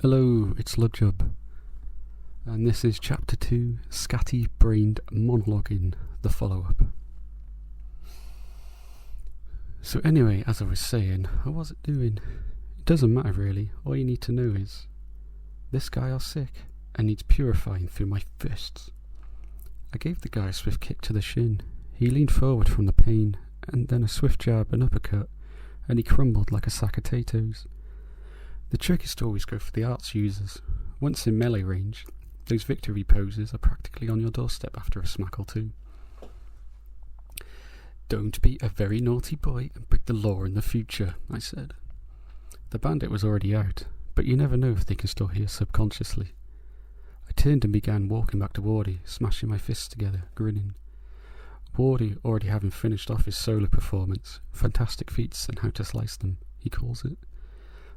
Hello, it's Ludjob, and this is Chapter 2, Scatty Brained Monologuing, the follow-up. So anyway, as I was saying, how was it doing? It doesn't matter really, all you need to know is, this guy are sick, and needs purifying through my fists. I gave the guy a swift kick to the shin. He leaned forward from the pain, and then a swift jab and uppercut, and he crumbled like a sack of potatoes. The trick is to always go for the arts users. Once in melee range, those victory poses are practically on your doorstep after a smack or two. Don't be a very naughty boy and break the law in the future, I said. The bandit was already out, but you never know if they can still hear subconsciously. I turned and began walking back to Wardy, smashing my fists together, grinning. Wardy already having finished off his solo performance, fantastic feats and how to slice them, he calls it.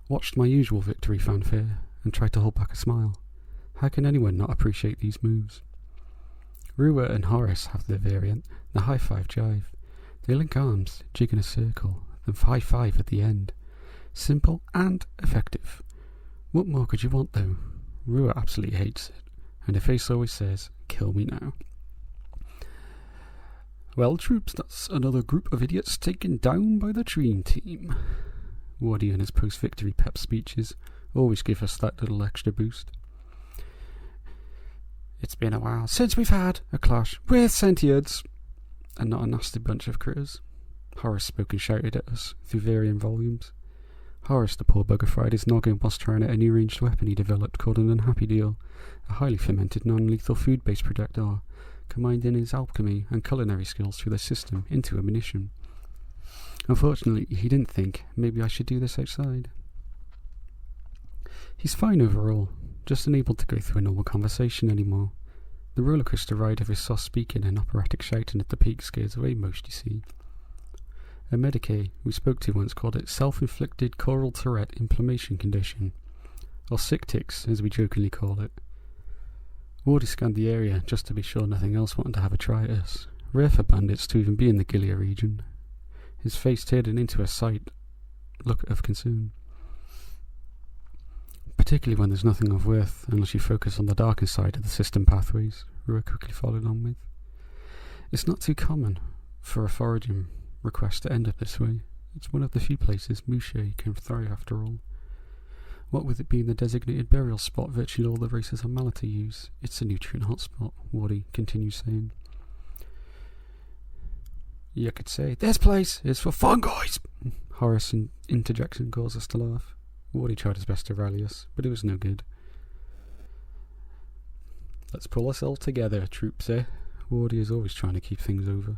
Watched my usual victory fanfare, and tried to hold back a smile. How can anyone not appreciate these moves? Rua and Horace have their variant, the high-five jive. They link arms, jig in a circle, then high-five at the end. Simple and effective. What more could you want though? Rua absolutely hates it, and her face always says, "Kill me now." Well, troops, that's another group of idiots taken down by the Dream Team. Wardy and his post-victory pep speeches always give us that little extra boost. It's been a while since we've had a clash with sentients, and not a nasty bunch of critters. Horace spoke and shouted at us through varying volumes. Horace, the poor bugger, fried his noggin whilst trying out a new ranged weapon he developed called an Unhappy Deal, a highly fermented non-lethal food-based projectile, combining his alchemy and culinary skills through the system into ammunition. Unfortunately, he didn't think maybe I should do this outside. He's fine overall, just unable to go through a normal conversation anymore. The rollercoaster ride of his soft speaking and operatic shouting at the peak scares away most, you see. A Medicaid we spoke to once called it self-inflicted choral Tourette inflammation condition, or sick tics as we jokingly call it. Wardy scanned the area just to be sure nothing else wanted to have a try at us. Rare for bandits to even be in the Gilead region. His face turning into a sight look of concern. Particularly when there's nothing of worth unless you focus on the darker side of the system pathways, Rua quickly followed on with. It's not too common for a foraging request to end up this way. It's one of the few places Mouche can thrive after all. What with it being the designated burial spot virtually all the races on Malata use, it's a nutrient hotspot, Wardy continues saying. You could say, this place is for fungoids! Horace interjection caused us to laugh. Wardy tried his best to rally us, but it was no good. Let's pull ourselves together, troops, eh? Wardy is always trying to keep things over.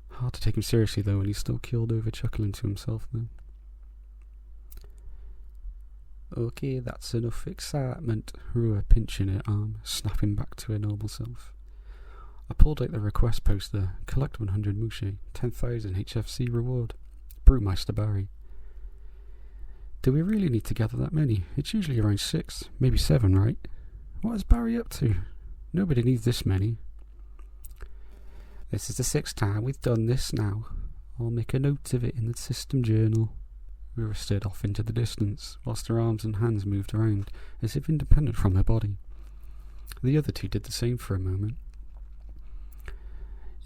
Hard to take him seriously though, and he's still keeled over chuckling to himself though. Okay, that's enough excitement, Rua pinching her arm, snapping back to her normal self. I pulled out the request poster, collect 100 Mouche, 10,000 HFC reward. Brewmeister Barry. Do we really need to gather that many? It's usually around 6, maybe 7, right? What is Barry up to? Nobody needs this many. This is the 6th time we've done this now. I'll make a note of it in the system journal. Rua stared off into the distance, whilst her arms and hands moved around, as if independent from her body. The other two did the same for a moment.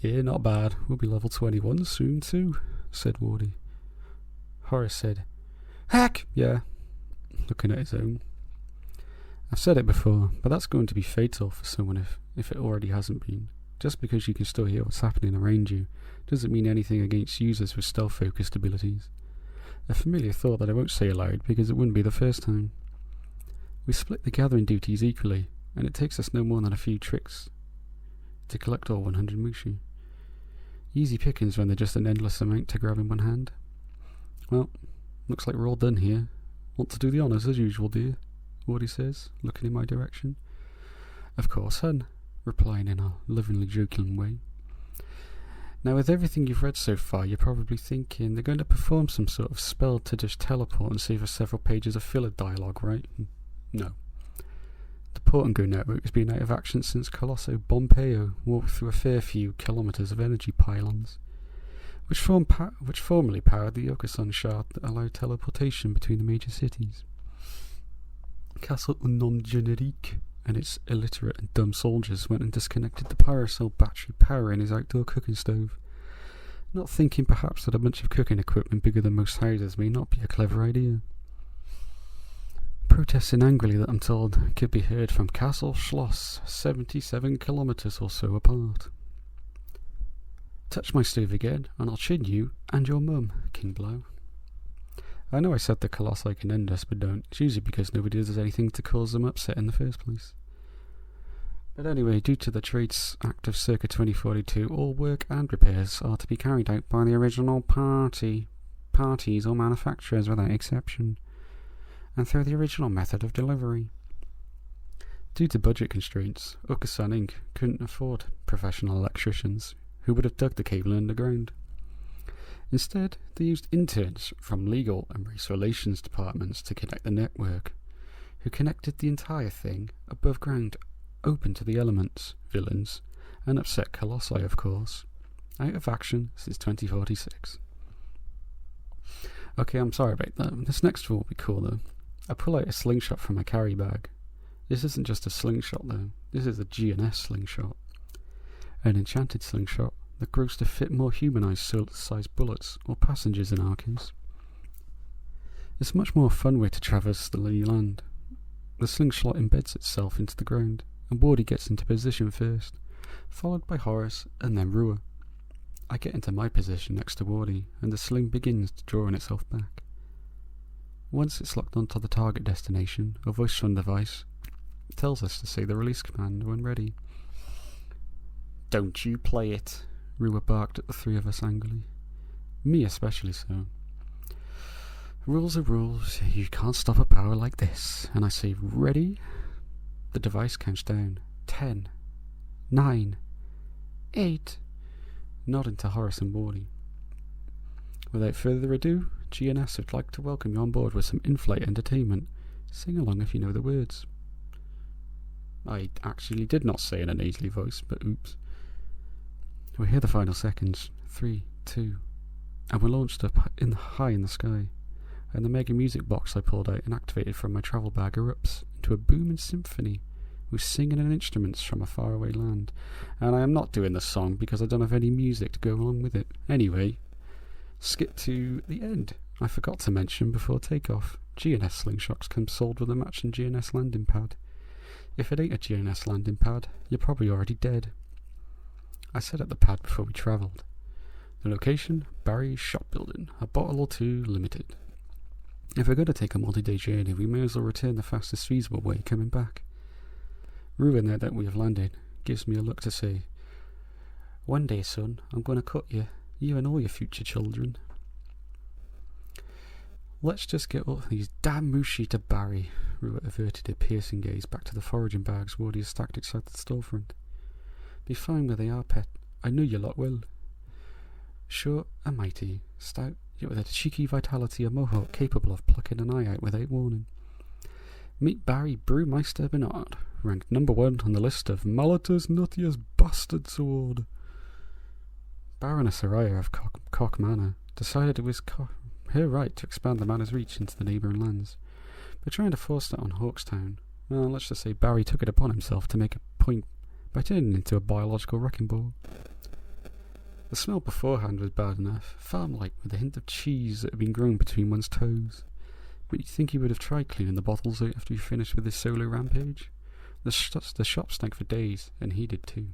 Yeah, not bad. We'll be level 21 soon too, said Wardy. Horace said, Heck, yeah, looking at his own. I've said it before, but that's going to be fatal for someone if it already hasn't been. Just because you can still hear what's happening around you doesn't mean anything against users with stealth-focused abilities. A familiar thought that I won't say aloud because it wouldn't be the first time. We split the gathering duties equally, and it takes us no more than a few tricks to collect all 100 Mouche. Easy pickings when they're just an endless amount to grab in one hand. Well, looks like we're all done here. Want to do the honours as usual, dear? Wardy says, looking in my direction. Of course, hun, replying in a lovingly joking way. Now, with everything you've read so far, you're probably thinking they're going to perform some sort of spell to just teleport and save us several pages of filler dialogue, right? No. The Port and Go network has been out of action since Colosso Bompeo walked through a fair few kilometres of energy pylons, which formerly powered the Yokosun shard that allowed teleportation between the major cities. Castle Unknown Generique and its illiterate and dumb soldiers went and disconnected the Pyrocell battery power in his outdoor cooking stove, not thinking perhaps that a bunch of cooking equipment bigger than most houses may not be a clever idea. Protesting angrily that I'm told could be heard from Castle Schloss, 77 kilometres or so apart. Touch my stove again, and I'll chin you and your mum, King Blow. I know I said the Colossi can end us, but don't. It's usually because nobody does anything to cause them upset in the first place. But anyway, due to the Trades Act of circa 2042, all work and repairs are to be carried out by the original parties or manufacturers without exception, and through the original method of delivery. Due to budget constraints, Okusan Inc. couldn't afford professional electricians who would have dug the cable underground. Instead, they used interns from legal and race relations departments to connect the network, who connected the entire thing above ground, open to the elements, villains, and upset Colossi, of course, out of action since 2046. Okay, I'm sorry about that. This next one will be cool though. I pull out a slingshot from my carry bag. This isn't just a slingshot though, this is a GNS slingshot. An enchanted slingshot that grows to fit more humanized-sized bullets, or passengers in our case. It's a much more fun way to traverse the new land. The slingshot embeds itself into the ground, and Wardy gets into position first, followed by Horace and then Rua. I get into my position next to Wardy, and the sling begins to draw on itself back. Once it's locked onto the target destination, a voice from the device tells us to say the release command when ready. "Don't you play it," Rua barked at the three of us angrily. Me especially so. Rules are rules, you can't stop a power like this. And I say, ready? The device counts down. 10, 9, 8, nodding to Horace and Wardy. Without further ado, GNS would like to welcome you on board with some in-flight entertainment. Sing along if you know the words. I actually did not say in a nasally voice, but oops. We hear the final seconds. 3, 2, and we're launched up high in the sky, and the mega music box I pulled out and activated from my travel bag erupts into a booming symphony with singing and instruments from a faraway land. And I am not doing the song because I don't have any music to go along with it. Anyway, skip to the end. I forgot to mention before takeoff, GNS slingshots come sold with a matching GNS landing pad. If it ain't a GNS landing pad, you're probably already dead. I set up the pad before we travelled. The location, Barry's shop building, a bottle or two limited. If we're going to take a multi-day journey, we may as well return the fastest feasible way coming back. Rua, now that we have landed, gives me a look to say, "One day, son, I'm going to cut you and all your future children." Let's just get all these damn mushi to Barry. Rua averted a piercing gaze back to the foraging bags Wardy has stacked outside the storefront. "Be fine where they are, pet. I know you lot will. Short and mighty, stout, yet with a cheeky vitality of mohawk capable of plucking an eye out without warning. Meet Barry Brewmeister Bernard, ranked number 1 on the list of Malata's nuttiest bastards award." Baroness Araya of Cock Manor decided it was her right to expand the manor's reach into the neighbouring lands, but trying to force that on Hawkstown, well, let's just say Barry took it upon himself to make a point by turning into a biological wrecking ball. The smell beforehand was bad enough, farm-like with a hint of cheese that had been grown between one's toes, but you'd think he would have tried cleaning the bottles out after he finished with his solo rampage. The shop stank for days, and he did too.